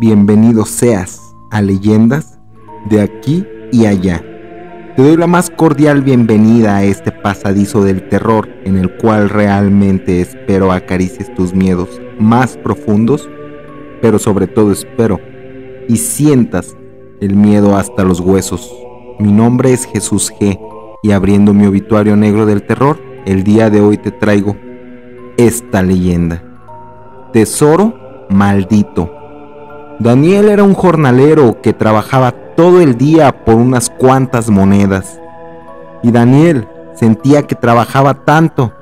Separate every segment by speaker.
Speaker 1: bienvenido seas a Leyendas de aquí y allá. Te doy la más cordial bienvenida a este pasadizo del terror en el cual realmente espero acaricies tus miedos más profundos, pero sobre todo espero y sientas el miedo hasta los huesos. Mi nombre es Jesús G. y abriendo mi obituario negro del terror, el día de hoy te traigo esta leyenda. Tesoro maldito. Daniel era un jornalero que trabajaba todo el día por unas cuantas monedas. Y Daniel sentía que trabajaba tanto,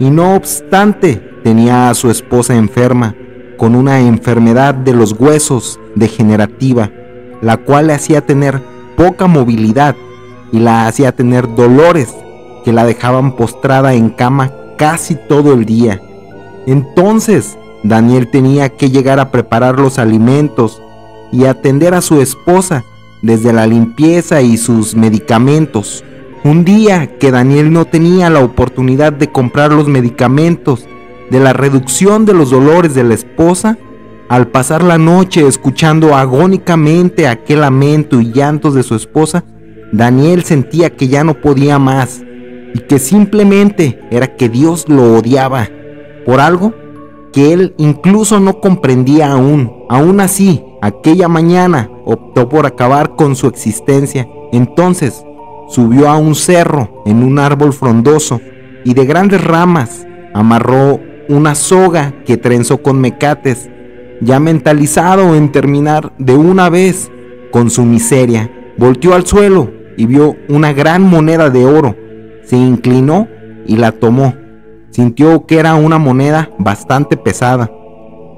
Speaker 1: y no obstante tenía a su esposa enferma, con una enfermedad de los huesos degenerativa, la cual le hacía tener poca movilidad y la hacía tener dolores que la dejaban postrada en cama casi todo el día. Entonces Daniel tenía que llegar a preparar los alimentos y atender a su esposa desde la limpieza y sus medicamentos. Un día que Daniel no tenía la oportunidad de comprar los medicamentos de la reducción de los dolores de la esposa, al pasar la noche escuchando agónicamente aquel lamento y llantos de su esposa, Daniel sentía que ya no podía más y que simplemente era que Dios lo odiaba por algo que él incluso no comprendía aún. Aún así, aquella mañana optó por acabar con su existencia. Entonces subió a un cerro en un árbol frondoso y de grandes ramas amarró una soga que trenzó con mecates, ya mentalizado en terminar de una vez con su miseria. Volteó al suelo y vio una gran moneda de oro. Se inclinó y la tomó. Sintió que era una moneda bastante pesada.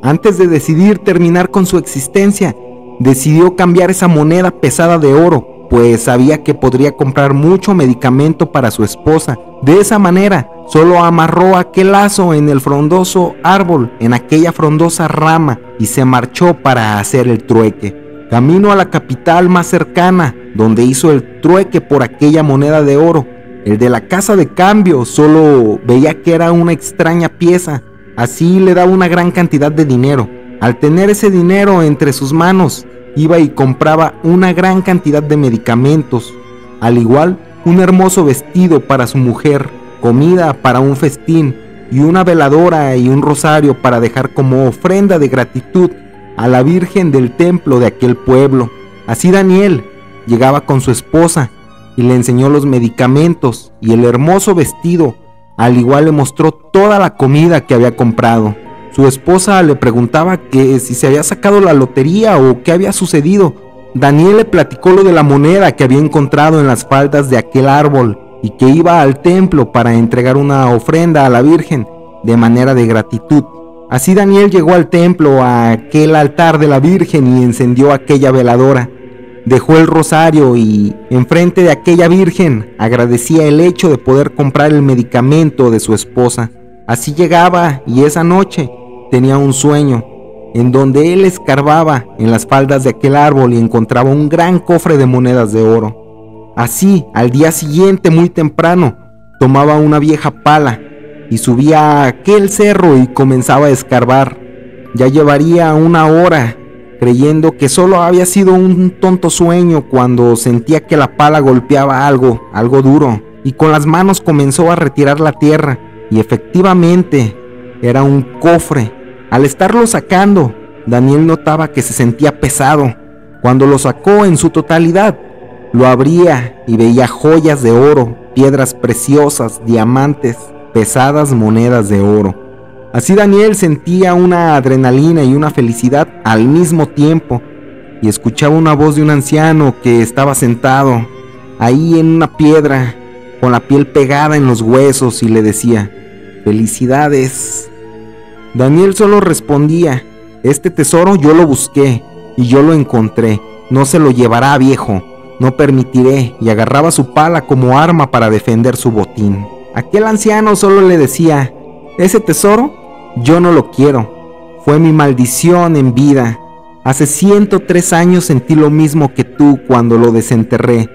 Speaker 1: Antes de decidir terminar con su existencia, decidió cambiar esa moneda pesada de oro, pues sabía que podría comprar mucho medicamento para su esposa. De esa manera, solo amarró aquel lazo en el frondoso árbol, en aquella frondosa rama, y se marchó para hacer el trueque. Camino a la capital más cercana, donde hizo el trueque por aquella moneda de oro. El de la casa de cambio solo veía que era una extraña pieza, así le daba una gran cantidad de dinero. Al tener ese dinero entre sus manos, iba y compraba una gran cantidad de medicamentos, al igual un hermoso vestido para su mujer, comida para un festín y una veladora y un rosario para dejar como ofrenda de gratitud a la Virgen del templo de aquel pueblo. Así Daniel llegaba con su esposa y le enseñó los medicamentos y el hermoso vestido, al igual le mostró toda la comida que había comprado. Su esposa le preguntaba que si se había sacado la lotería o qué había sucedido. Daniel le platicó lo de la moneda que había encontrado en las faldas de aquel árbol y que iba al templo para entregar una ofrenda a la Virgen de manera de gratitud. Así Daniel llegó al templo, a aquel altar de la Virgen, y encendió aquella veladora. Dejó el rosario y enfrente de aquella Virgen agradecía el hecho de poder comprar el medicamento de su esposa. Así llegaba y esa noche tenía un sueño en donde él escarbaba en las faldas de aquel árbol y encontraba un gran cofre de monedas de oro. Así, al día siguiente muy temprano, tomaba una vieja pala y subía a aquel cerro y comenzaba a escarbar. Ya llevaría una hora creyendo que solo había sido un tonto sueño cuando sentía que la pala golpeaba algo duro, y con las manos comenzó a retirar la tierra, y efectivamente era un cofre. Al estarlo sacando, Daniel notaba que se sentía pesado. Cuando lo sacó en su totalidad, lo abría y veía joyas de oro, piedras preciosas, diamantes, pesadas monedas de oro. Así Daniel sentía una adrenalina y una felicidad al mismo tiempo, y escuchaba una voz de un anciano que estaba sentado ahí en una piedra, con la piel pegada en los huesos, y le decía: «Felicidades». Daniel solo respondía: «Este tesoro yo lo busqué y yo lo encontré, no se lo llevará, viejo, no permitiré», y agarraba su pala como arma para defender su botín. Aquel anciano solo le decía: «Ese tesoro yo no lo quiero, fue mi maldición en vida. Hace 103 años sentí lo mismo que tú cuando lo desenterré,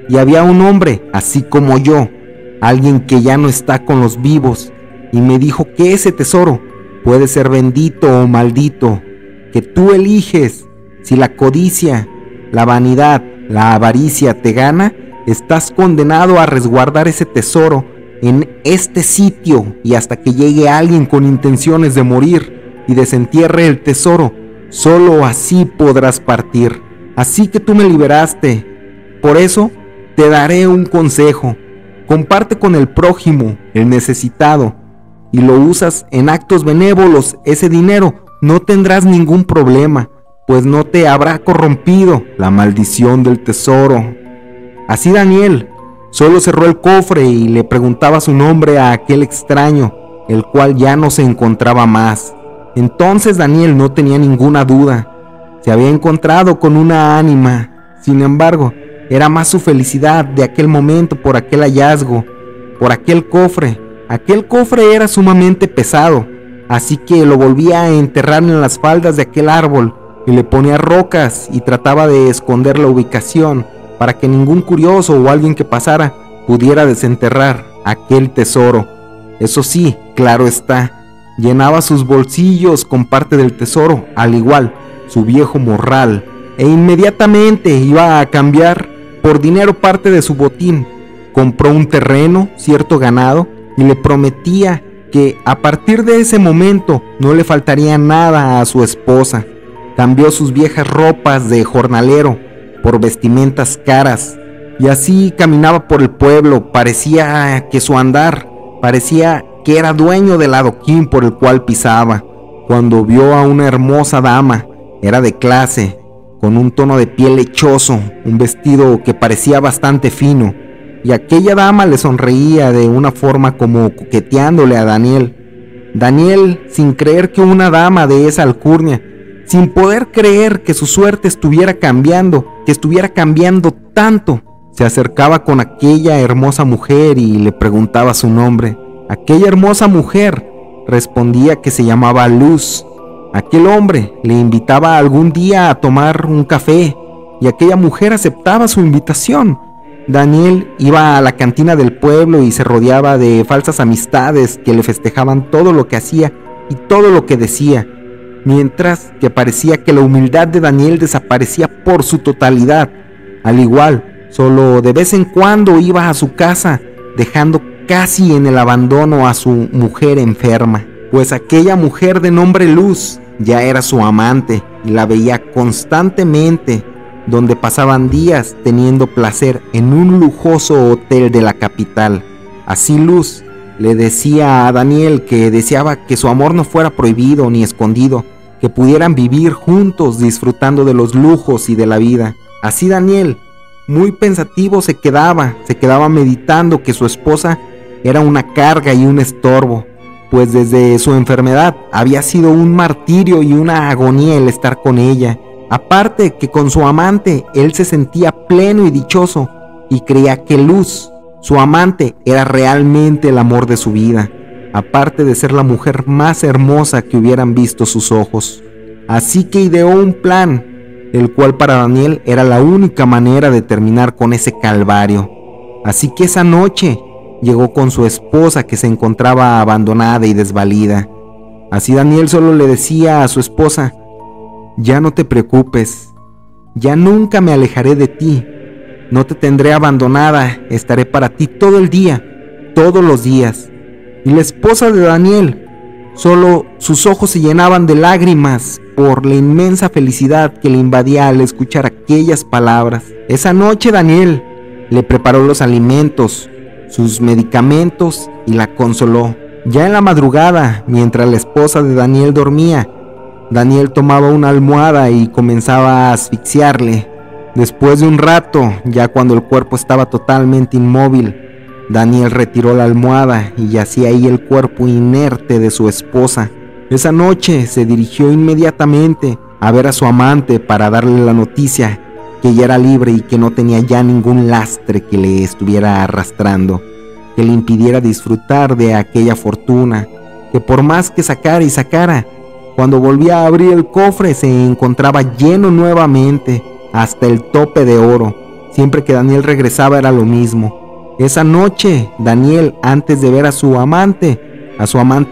Speaker 1: y había un hombre así como yo, alguien que ya no está con los vivos, y me dijo que ese tesoro puede ser bendito o maldito, que tú eliges, Si la codicia, la vanidad, la avaricia te gana, estás condenado a resguardar ese tesoro en este sitio y hasta que llegue alguien con intenciones de morir y desentierre el tesoro, solo así podrás partir. Así que tú me liberaste. Por eso te daré un consejo. Comparte con el prójimo, el necesitado, y lo usas en actos benévolos. Ese dinero no tendrás ningún problema, pues no te habrá corrompido la maldición del tesoro. Así Daniel solo cerró el cofre y le preguntaba su nombre a aquel extraño, el cual ya no se encontraba más. Entonces Daniel no tenía ninguna duda. Se había encontrado con una ánima. Sin embargo, era más su felicidad de aquel momento por aquel hallazgo, por aquel cofre. Aquel cofre era sumamente pesado, así que lo volvía a enterrar en las faldas de aquel árbol y le ponía rocas y trataba de esconder la ubicación para que ningún curioso o alguien que pasara pudiera desenterrar aquel tesoro. Eso sí, claro está, llenaba sus bolsillos con parte del tesoro, al igual su viejo morral, e inmediatamente iba a cambiar por dinero parte de su botín. Compró un terreno, cierto ganado, y le prometía que a partir de ese momento no le faltaría nada a su esposa. Cambió sus viejas ropas de jornalero por vestimentas caras, y así caminaba por el pueblo. Parecía que su andar, parecía que era dueño del adoquín por el cual pisaba. Cuando vio a una hermosa dama, era de clase, con un tono de piel lechoso, un vestido que parecía bastante fino, y aquella dama le sonreía de una forma como coqueteándole a Daniel. Daniel, sin creer que una dama de esa alcurnia, sin poder creer que su suerte estuviera cambiando, que estuviera cambiando tanto, se acercaba con aquella hermosa mujer y le preguntaba su nombre. Aquella hermosa mujer respondía que se llamaba Luz. Aquel hombre le invitaba algún día a tomar un café y aquella mujer aceptaba su invitación. Daniel iba a la cantina del pueblo y se rodeaba de falsas amistades que le festejaban todo lo que hacía y todo lo que decía, mientras que parecía que la humildad de Daniel desaparecía por su totalidad. Al igual, solo de vez en cuando iba a su casa, dejando casi en el abandono a su mujer enferma, pues aquella mujer de nombre Luz ya era su amante y la veía constantemente, donde pasaban días teniendo placer en un lujoso hotel de la capital. Así Luz le decía a Daniel que deseaba que su amor no fuera prohibido ni escondido, que pudieran vivir juntos disfrutando de los lujos y de la vida. Así Daniel, muy pensativo, se quedaba meditando que su esposa era una carga y un estorbo, pues desde su enfermedad había sido un martirio y una agonía el estar con ella. Aparte que con su amante él se sentía pleno y dichoso y creía que Luz, su amante, era realmente el amor de su vida, aparte de ser la mujer más hermosa que hubieran visto sus ojos. Así que ideó un plan, el cual para Daniel era la única manera de terminar con ese calvario. Así que esa noche llegó con su esposa, que se encontraba abandonada y desvalida. Así Daniel solo le decía a su esposa: ya no te preocupes, ya nunca me alejaré de ti, no te tendré abandonada, estaré para ti todo el día, todos los días. Y la esposa de Daniel, solo sus ojos se llenaban de lágrimas por la inmensa felicidad que le invadía al escuchar aquellas palabras. Esa noche Daniel le preparó los alimentos, sus medicamentos y la consoló. Ya en la madrugada, mientras la esposa de Daniel dormía, Daniel tomaba una almohada y comenzaba a asfixiarle. Después de un rato, ya cuando el cuerpo estaba totalmente inmóvil, Daniel retiró la almohada y yacía ahí el cuerpo inerte de su esposa. Esa noche se dirigió inmediatamente a ver a su amante para darle la noticia que ella era libre y que no tenía ya ningún lastre que le estuviera arrastrando, que le impidiera disfrutar de aquella fortuna, que por más que sacara y sacara, cuando volvía a abrir el cofre se encontraba lleno nuevamente hasta el tope de oro. Siempre que Daniel regresaba era lo mismo. Esa noche Daniel, antes de ver a su amante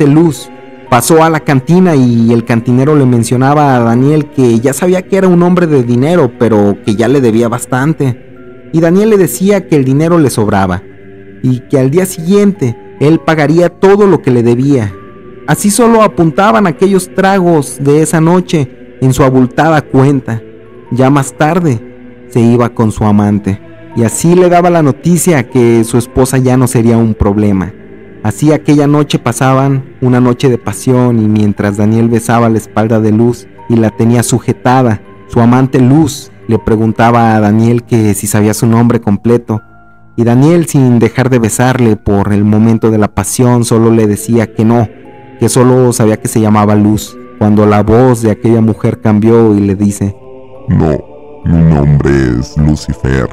Speaker 1: Luz, Pasó a la cantina y el cantinero le mencionaba a Daniel que ya sabía que era un hombre de dinero, pero que ya le debía bastante. Y Daniel le decía que el dinero le sobraba y que al día siguiente él pagaría todo lo que le debía. Así solo apuntaban aquellos tragos de esa noche en su abultada cuenta. Ya más tarde se iba con su amante y así le daba la noticia que su esposa ya no sería un problema. Así aquella noche pasaban una noche de pasión y mientras Daniel besaba la espalda de Luz y la tenía sujetada, su amante Luz le preguntaba a Daniel que si sabía su nombre completo y Daniel, sin dejar de besarle por el momento de la pasión, solo le decía que no, que solo sabía que se llamaba Luz, cuando la voz de aquella mujer cambió y le dice:
Speaker 2: No, mi nombre es Lucifer.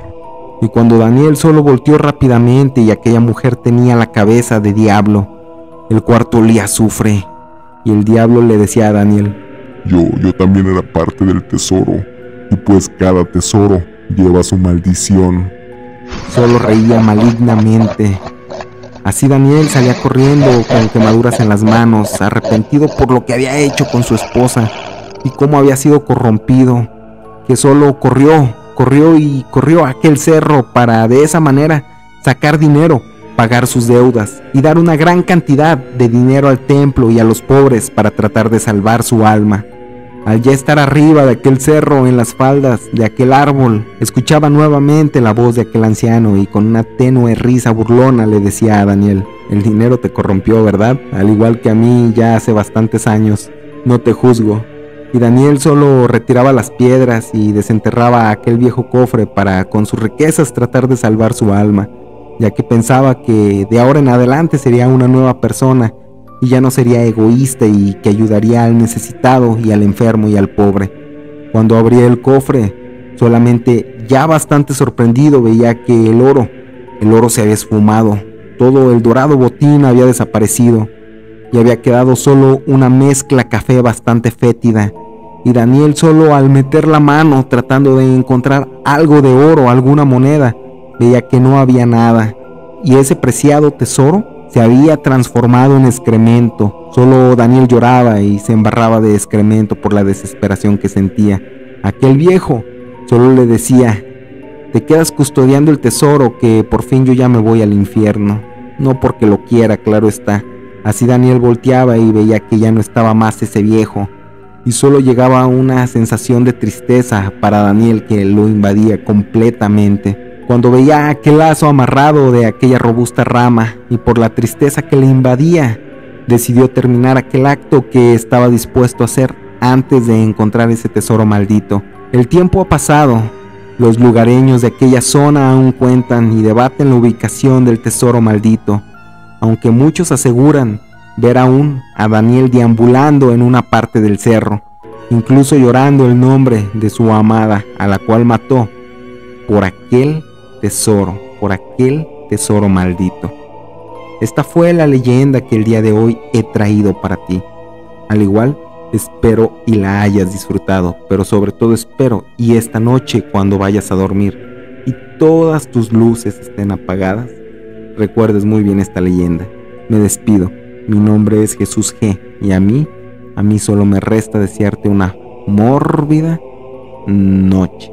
Speaker 1: Y cuando Daniel solo volteó rápidamente y aquella mujer tenía la cabeza de diablo, el cuarto olía a azufre y el diablo le decía a Daniel:
Speaker 2: Yo también era parte del tesoro, y pues cada tesoro lleva su maldición.
Speaker 1: Solo reía malignamente. Así Daniel salía corriendo con quemaduras en las manos, arrepentido por lo que había hecho con su esposa y cómo había sido corrompido, que solo corrió a aquel cerro para de esa manera sacar dinero, pagar sus deudas y dar una gran cantidad de dinero al templo y a los pobres para tratar de salvar su alma. Al ya estar arriba de aquel cerro, en las faldas de aquel árbol, escuchaba nuevamente la voz de aquel anciano y con una tenue risa burlona le decía a Daniel: el dinero te corrompió, ¿verdad? Al igual que a mí ya hace bastantes años. No te juzgo. Y Daniel solo retiraba las piedras y desenterraba aquel viejo cofre para con sus riquezas tratar de salvar su alma, ya que pensaba que de ahora en adelante sería una nueva persona y ya no sería egoísta y que ayudaría al necesitado y al enfermo y al pobre. Cuando abría el cofre, solamente ya bastante sorprendido veía que el oro se había esfumado, todo el dorado botín había desaparecido y había quedado solo una mezcla café bastante fétida. Y Daniel, solo al meter la mano tratando de encontrar algo de oro, alguna moneda, veía que no había nada y ese preciado tesoro se había transformado en excremento. Solo Daniel lloraba y se embarraba de excremento por la desesperación que sentía. Aquel viejo solo le decía: te quedas custodiando el tesoro, que por fin yo ya me voy al infierno. No porque lo quiera, claro está. Así Daniel volteaba y veía que ya no estaba más ese viejo y solo llegaba una sensación de tristeza para Daniel que lo invadía completamente cuando veía aquel lazo amarrado de aquella robusta rama, y por la tristeza que le invadía, decidió terminar aquel acto que estaba dispuesto a hacer antes de encontrar ese tesoro maldito. El tiempo ha pasado, los lugareños de aquella zona aún cuentan y debaten la ubicación del tesoro maldito, aunque muchos aseguran ver aún a Daniel deambulando en una parte del cerro, incluso llorando el nombre de su amada, a la cual mató por aquel tesoro maldito. Esta fue la leyenda que el día de hoy he traído para ti. Al igual, espero y la hayas disfrutado, pero sobre todo espero y esta noche, cuando vayas a dormir y todas tus luces estén apagadas, recuerdes muy bien esta leyenda. Me despido. Mi nombre es Jesús G. y a mí solo me resta desearte una mórbida noche.